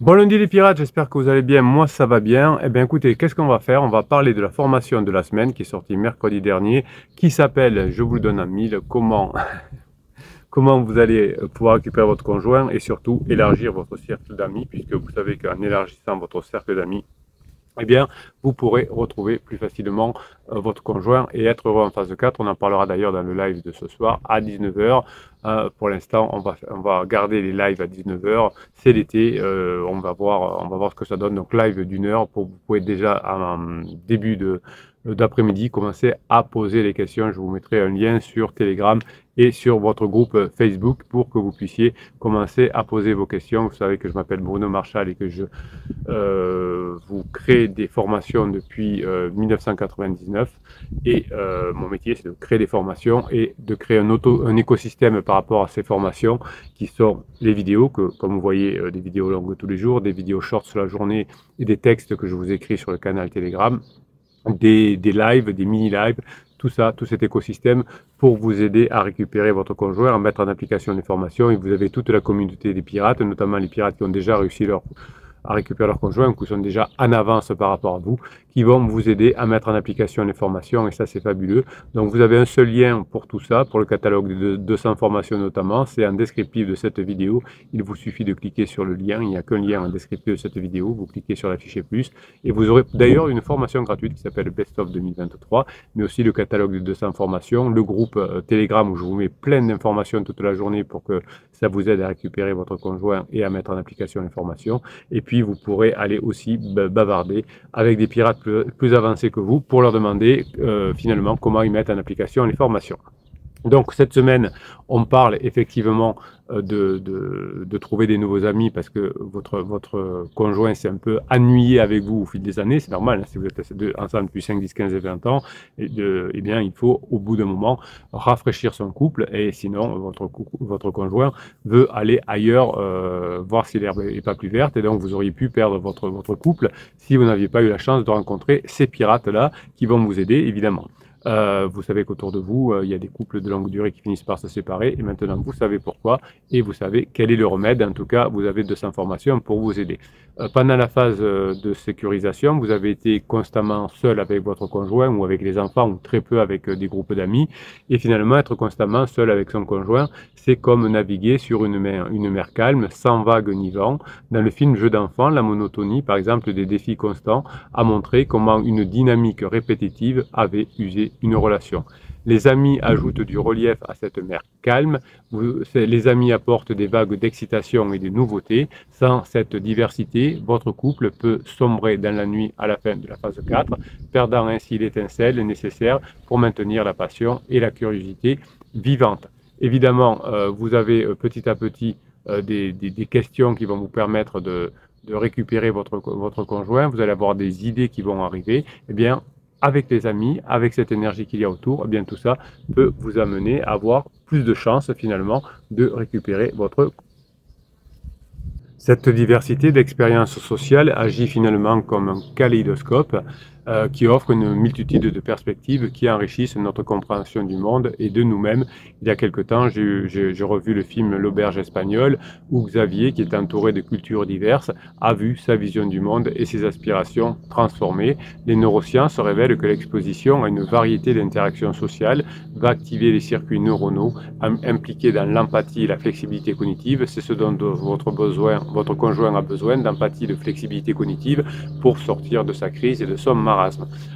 Bon lundi les pirates, j'espère que vous allez bien, moi ça va bien. Eh bien écoutez, qu'est-ce qu'on va faire? On va parler de la formation de la semaine qui est sortie mercredi dernier, qui s'appelle, je vous le donne en mille, comment vous allez pouvoir récupérer votre conjoint et surtout élargir votre cercle d'amis, puisque vous savez qu'en élargissant votre cercle d'amis, eh bien, vous pourrez retrouver plus facilement votre conjoint et être heureux en phase 4. On en parlera d'ailleurs dans le live de ce soir à 19h. Pour l'instant, on va garder les lives à 19h. C'est l'été, on va voir ce que ça donne. Donc live d'une heure pour vous pouvez déjà en début d'après-midi commencer à poser les questions. Je vous mettrai un lien sur Telegram et sur votre groupe Facebook pour que vous puissiez commencer à poser vos questions. Vous savez que je m'appelle Bruno Marchal et que je vous crée des formations depuis 1999 et mon métier c'est de créer des formations et de créer un écosystème par rapport à ces formations qui sont les vidéos, comme vous voyez des vidéos longues tous les jours, des vidéos shorts sur la journée et des textes que je vous écris sur le canal Telegram, des lives, des mini-lives, tout ça, tout cet écosystème pour vous aider à récupérer votre conjoint, à mettre en application les formations. Et vous avez toute la communauté des pirates, notamment les pirates qui ont déjà réussi à récupérer leur conjoint, qui sont déjà en avance par rapport à vous, qui vont vous aider à mettre en application les formations, et ça c'est fabuleux. Donc vous avez un seul lien pour tout ça, pour le catalogue de 200 formations notamment, c'est en descriptif de cette vidéo, il vous suffit de cliquer sur le lien, il n'y a qu'un lien en descriptif de cette vidéo, vous cliquez sur l'afficher plus, et vous aurez d'ailleurs une formation gratuite qui s'appelle Best of 2023, mais aussi le catalogue de 200 formations, le groupe Telegram où je vous mets plein d'informations toute la journée pour que ça vous aide à récupérer votre conjoint et à mettre en application les formations, et puis vous pourrez aller aussi bavarder avec des pirates plus avancés que vous pour leur demander finalement comment ils mettent en application les formations. Donc cette semaine, on parle effectivement de trouver des nouveaux amis parce que votre conjoint s'est un peu ennuyé avec vous au fil des années. C'est normal, hein, si vous êtes ensemble depuis 5, 10, 15 et 20 ans, eh bien il faut au bout d'un moment rafraîchir son couple et sinon votre conjoint veut aller ailleurs voir si l'herbe n'est pas plus verte et donc vous auriez pu perdre votre couple si vous n'aviez pas eu la chance de rencontrer ces pirates-là qui vont vous aider évidemment. Vous savez qu'autour de vous, il y a des couples de longue durée qui finissent par se séparer et maintenant vous savez pourquoi et vous savez quel est le remède. En tout cas, vous avez 200 formations pour vous aider. Pendant la phase de sécurisation, vous avez été constamment seul avec votre conjoint ou avec les enfants ou très peu avec des groupes d'amis et finalement être constamment seul avec son conjoint, c'est comme naviguer sur une mer calme, sans vagues ni vent. Dans le film Jeux d'enfants, la monotonie, par exemple, des défis constants, a montré comment une dynamique répétitive avait usé une relation. Les amis ajoutent du relief à cette mer calme, les amis apportent des vagues d'excitation et de nouveautés. Sans cette diversité, votre couple peut sombrer dans la nuit à la fin de la phase 4, perdant ainsi l'étincelle nécessaire pour maintenir la passion et la curiosité vivante. Évidemment, vous avez petit à petit des questions qui vont vous permettre de récupérer votre conjoint, vous allez avoir des idées qui vont arriver, eh bien, avec les amis, avec cette énergie qu'il y a autour, eh bien tout ça peut vous amener à avoir plus de chances finalement de récupérer votre. Cette diversité d'expériences sociales agit finalement comme un kaléidoscope qui offre une multitude de perspectives qui enrichissent notre compréhension du monde et de nous-mêmes. Il y a quelque temps, j'ai revu le film L'Auberge espagnole où Xavier, qui est entouré de cultures diverses, a vu sa vision du monde et ses aspirations transformées. Les neurosciences révèlent que l'exposition à une variété d'interactions sociales va activer les circuits neuronaux impliqués dans l'empathie et la flexibilité cognitive. C'est ce dont votre conjoint a besoin, d'empathie, de flexibilité cognitive pour sortir de sa crise et de son marasme.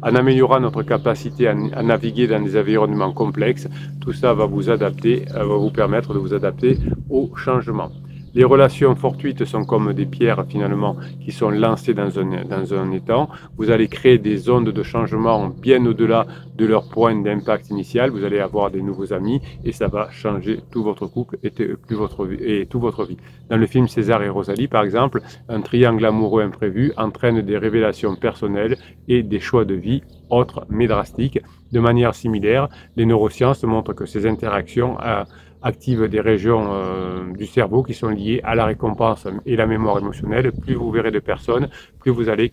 En améliorant notre capacité à naviguer dans des environnements complexes, tout ça va vous permettre de vous adapter au changement. Les relations fortuites sont comme des pierres finalement qui sont lancées dans un étang. Vous allez créer des ondes de changement bien au-delà de leur point d'impact initial. Vous allez avoir des nouveaux amis et ça va changer tout votre couple et toute votre vie. Dans le film César et Rosalie par exemple, un triangle amoureux imprévu entraîne des révélations personnelles et des choix de vie autres mais drastiques. De manière similaire, les neurosciences montrent que ces interactions active des régions du cerveau qui sont liées à la récompense et la mémoire émotionnelle. Plus vous verrez de personnes, plus vous allez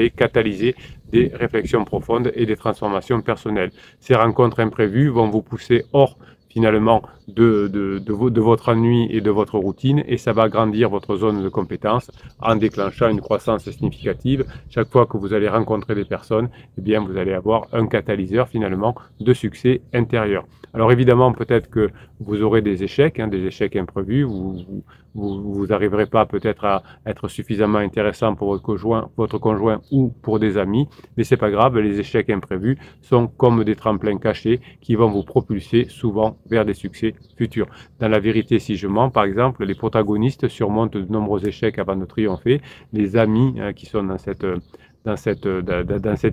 catalyser des réflexions profondes et des transformations personnelles. Ces rencontres imprévues vont vous pousser hors finalement de votre ennui et de votre routine, et ça va agrandir votre zone de compétence en déclenchant une croissance significative. Chaque fois que vous allez rencontrer des personnes, eh bien, vous allez avoir un catalyseur finalement de succès intérieur. Alors évidemment, peut-être que vous aurez des échecs imprévus, vous n'arriverez pas peut-être à être suffisamment intéressant pour votre conjoint ou pour des amis, mais c'est pas grave, les échecs imprévus sont comme des tremplins cachés qui vont vous propulser souvent vers des succès futurs. Dans La vérité si je mens, par exemple, les protagonistes surmontent de nombreux échecs avant de triompher. Les amis qui sont dans cette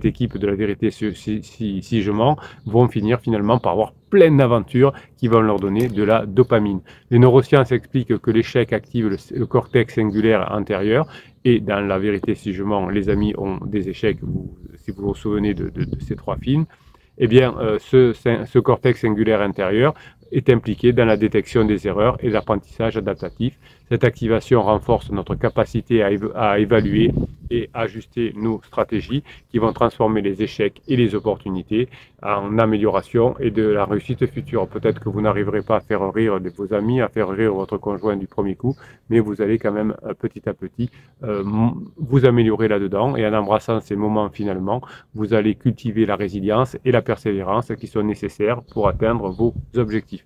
équipe de La vérité si je mens vont finir finalement par avoir plein d'aventures qui vont leur donner de la dopamine. Les neurosciences expliquent que l'échec active le cortex singulaire antérieur, et dans La vérité si je mens, les amis ont des échecs, si vous vous souvenez de ces 3 films. Eh bien, ce cortex singulaire intérieur est impliqué dans la détection des erreurs et l'apprentissage adaptatif. Cette activation renforce notre capacité à évaluer et ajuster nos stratégies qui vont transformer les échecs et les opportunités en amélioration et de la réussite future. Peut-être que vous n'arriverez pas à faire rire vos amis, à faire rire votre conjoint du premier coup, mais vous allez quand même petit à petit vous améliorer là-dedans, et en embrassant ces moments finalement, vous allez cultiver la résilience et la persévérance qui sont nécessaires pour atteindre vos objectifs.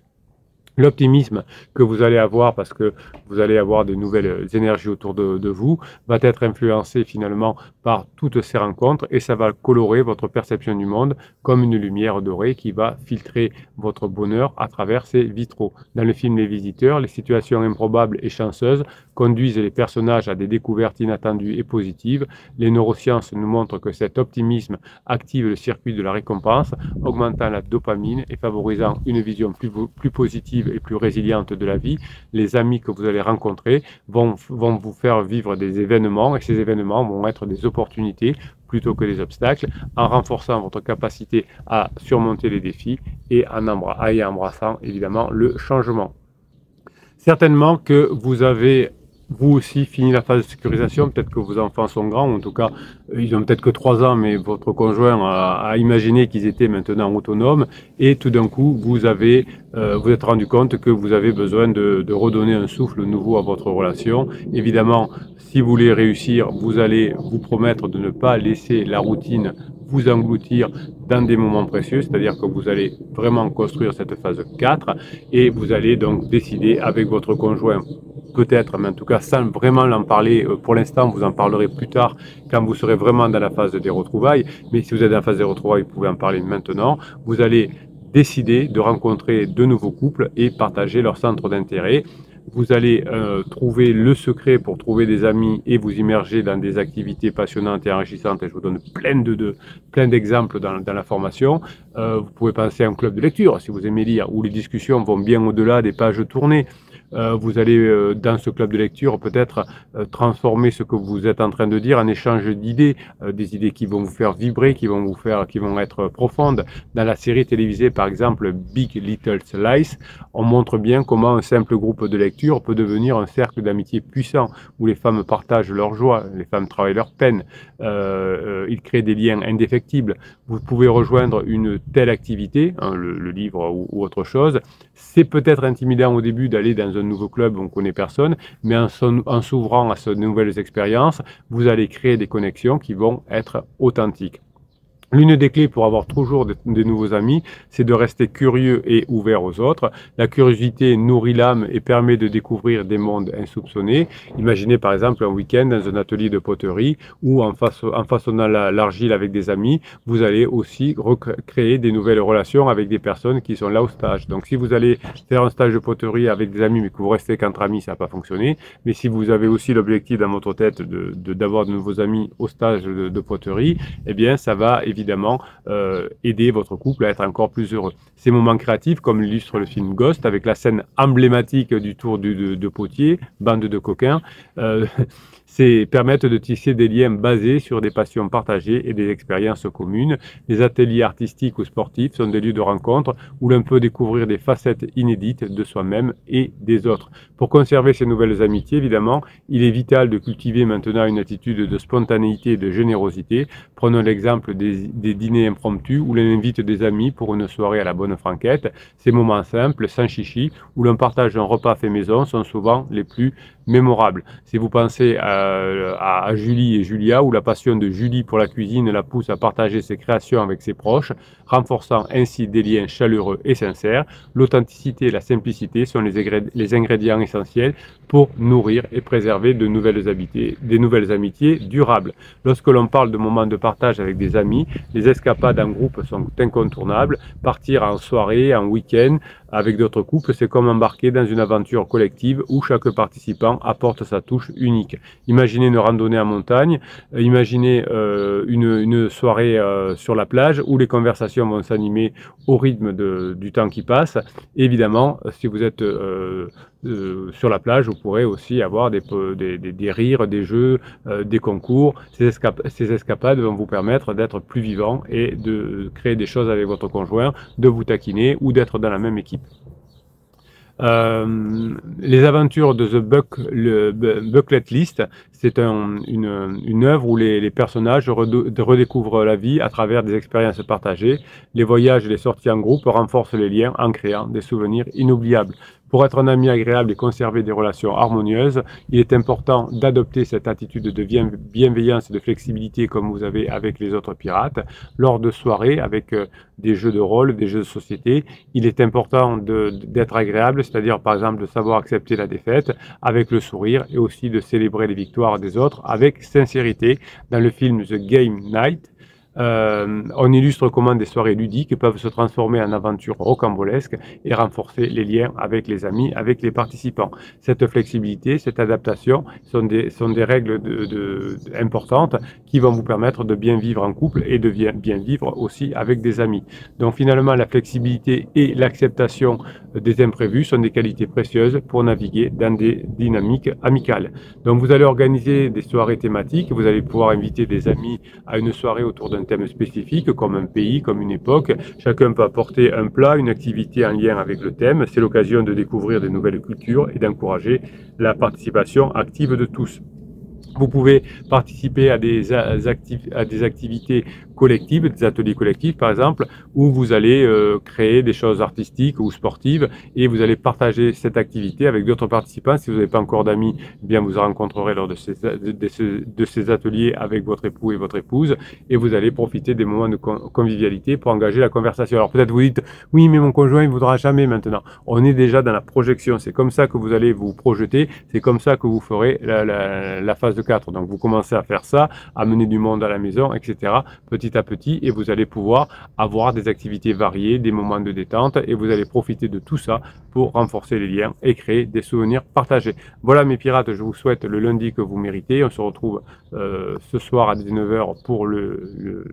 L'optimisme que vous allez avoir, parce que vous allez avoir de nouvelles énergies autour de vous, va être influencé finalement par toutes ces rencontres, et ça va colorer votre perception du monde comme une lumière dorée qui va filtrer votre bonheur à travers ces vitraux. Dans le film Les Visiteurs, les situations improbables et chanceuses conduisent les personnages à des découvertes inattendues et positives. Les neurosciences nous montrent que cet optimisme active le circuit de la récompense, augmentant la dopamine et favorisant une vision plus positive et plus résiliente de la vie. Les amis que vous allez rencontrer vont vous faire vivre des événements, et ces événements vont être des opportunités plutôt que des obstacles, en renforçant votre capacité à surmonter les défis et en embrassant évidemment le changement. Certainement que vous avez vous aussi fini la phase de sécurisation, peut-être que vos enfants sont grands, en tout cas ils ont peut-être que 3 ans, mais votre conjoint a imaginé qu'ils étaient maintenant autonomes, et tout d'un coup vous êtes rendu compte que vous avez besoin de redonner un souffle nouveau à votre relation. Évidemment, si vous voulez réussir, vous allez vous promettre de ne pas laisser la routine vous engloutir dans des moments précieux, c'est-à-dire que vous allez vraiment construire cette phase 4, et vous allez donc décider avec votre conjoint, peut-être, mais en tout cas sans vraiment l'en parler pour l'instant, vous en parlerez plus tard quand vous serez vraiment dans la phase des retrouvailles, mais si vous êtes dans la phase des retrouvailles, vous pouvez en parler maintenant. Vous allez décider de rencontrer de nouveaux couples et partager leur centre d'intérêt. Vous allez trouver le secret pour trouver des amis et vous immerger dans des activités passionnantes et enrichissantes. Et je vous donne plein d'exemples dans la formation. Vous pouvez penser à un club de lecture si vous aimez lire, où les discussions vont bien au-delà des pages tournées. Vous allez dans ce club de lecture peut-être transformer ce que vous êtes en train de dire en échange d'idées, des idées qui vont vous faire vibrer, qui vont être profondes. Dans la série télévisée par exemple Big Little Lies, on montre bien comment un simple groupe de lecture peut devenir un cercle d'amitié puissant, où les femmes partagent leur joie, les femmes travaillent leur peine, ils créent des liens indéfectibles. Vous pouvez rejoindre une telle activité, le livre ou autre chose. C'est peut-être intimidant au début d'aller dans un nouveau club où on ne connaît personne, mais en s'ouvrant à ces nouvelles expériences, vous allez créer des connexions qui vont être authentiques. L'une des clés pour avoir toujours des nouveaux amis, c'est de rester curieux et ouvert aux autres. La curiosité nourrit l'âme et permet de découvrir des mondes insoupçonnés. Imaginez par exemple un week-end dans un atelier de poterie ou en façonnant l'argile avec des amis, vous allez aussi recréer des nouvelles relations avec des personnes qui sont là au stage. Donc si vous allez faire un stage de poterie avec des amis mais que vous restez qu'entre amis, ça va pas fonctionner. Mais si vous avez aussi l'objectif dans votre tête d'avoir de nouveaux amis au stage de poterie, eh bien ça va évidemment aider votre couple à être encore plus heureux. Ces moments créatifs, comme l'illustre le film Ghost, avec la scène emblématique du tour de potier, bande de coquins, permettent de tisser des liens basés sur des passions partagées et des expériences communes. Les ateliers artistiques ou sportifs sont des lieux de rencontre où l'on peut découvrir des facettes inédites de soi-même et des autres. Pour conserver ces nouvelles amitiés, évidemment, il est vital de cultiver maintenant une attitude de spontanéité et de générosité. Prenons l'exemple des des dîners impromptus où l'on invite des amis pour une soirée à la bonne franquette. Ces moments simples, sans chichi, où l'on partage un repas fait maison sont souvent les plus mémorables. Si vous pensez à Julie et Julia, où la passion de Julie pour la cuisine la pousse à partager ses créations avec ses proches, renforçant ainsi des liens chaleureux et sincères, l'authenticité et la simplicité sont les ingrédients essentiels pour nourrir et préserver de des nouvelles amitiés durables. Lorsque l'on parle de moments de partage avec des amis, les escapades en groupe sont incontournables. Partir en soirée, en week-end, avec d'autres couples, c'est comme embarquer dans une aventure collective où chaque participant apporte sa touche unique. Imaginez une randonnée en montagne, imaginez une soirée sur la plage où les conversations vont s'animer au rythme du temps qui passe. Évidemment, si vous êtes sur la plage, vous pourrez aussi avoir des rires, des jeux, des concours. Ces escapades vont vous permettre d'être plus vivant et de créer des choses avec votre conjoint, de vous taquiner ou d'être dans la même équipe. Les aventures de Bucket List, c'est une œuvre où les personnages redécouvrent la vie à travers des expériences partagées. Les voyages et les sorties en groupe renforcent les liens en créant des souvenirs inoubliables. Pour être un ami agréable et conserver des relations harmonieuses, il est important d'adopter cette attitude de bienveillance et de flexibilité comme vous avez avec les autres pirates. Lors de soirées avec des jeux de rôle, des jeux de société, il est important d'être agréable, c'est-à-dire par exemple de savoir accepter la défaite avec le sourire et aussi de célébrer les victoires des autres avec sincérité. Dans le film The Game Night, on illustre comment des soirées ludiques peuvent se transformer en aventures rocambolesques et renforcer les liens avec les amis, avec les participants. Cette flexibilité, cette adaptation sont des règles importantes qui vont vous permettre de bien vivre en couple et de bien vivre aussi avec des amis. Donc finalement, la flexibilité et l'acceptation des imprévus sont des qualités précieuses pour naviguer dans des dynamiques amicales. Donc vous allez organiser des soirées thématiques, vous allez pouvoir inviter des amis à une soirée autour d'un thème spécifique, comme un pays, comme une époque. Chacun peut apporter un plat, une activité en lien avec le thème. C'est l'occasion de découvrir de nouvelles cultures et d'encourager la participation active de tous. Vous pouvez participer à des activités collectives, des ateliers collectifs par exemple, où vous allez créer des choses artistiques ou sportives et vous allez partager cette activité avec d'autres participants. Si vous n'avez pas encore d'amis, eh bien vous rencontrerez lors de ces ateliers avec votre époux et votre épouse et vous allez profiter des moments de convivialité pour engager la conversation. Alors peut-être vous dites, oui mais mon conjoint il ne voudra jamais maintenant. On est déjà dans la projection, c'est comme ça que vous allez vous projeter, c'est comme ça que vous ferez la phase de 4. Donc vous commencez à faire ça, amener du monde à la maison, etc. petit à petit et vous allez pouvoir avoir des activités variées, des moments de détente et vous allez profiter de tout ça pour renforcer les liens et créer des souvenirs partagés. Voilà mes pirates, je vous souhaite le lundi que vous méritez. On se retrouve ce soir à 19h pour le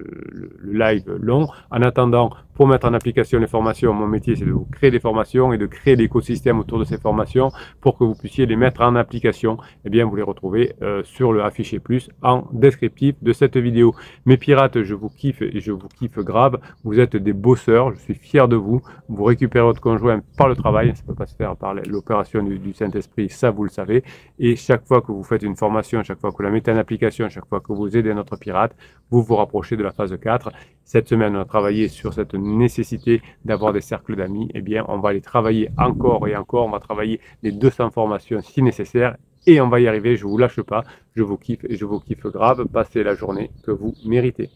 live long. En attendant, pour mettre en application les formations, mon métier c'est de vous créer des formations et de créer l'écosystème autour de ces formations pour que vous puissiez les mettre en application. Eh bien vous les retrouvez sur le affiché plus en descriptif de cette vidéo. Mes pirates, je vous kiffe et je vous kiffe grave. Vous êtes des bosseurs, je suis fier de vous. Vous récupérez votre conjoint par le travail, ça ne peut pas se faire par l'opération du Saint-Esprit, ça vous le savez. Et chaque fois que vous faites une formation, chaque fois que vous la mettez en application, chaque fois que vous aidez notre pirate, vous vous rapprochez de la phase 4. Cette semaine, on a travaillé sur cette nécessité d'avoir des cercles d'amis. Eh bien, on va aller travailler encore et encore. On va travailler les 200 formations si nécessaire. Et on va y arriver, je ne vous lâche pas. Je vous kiffe et je vous kiffe grave. Passez la journée que vous méritez.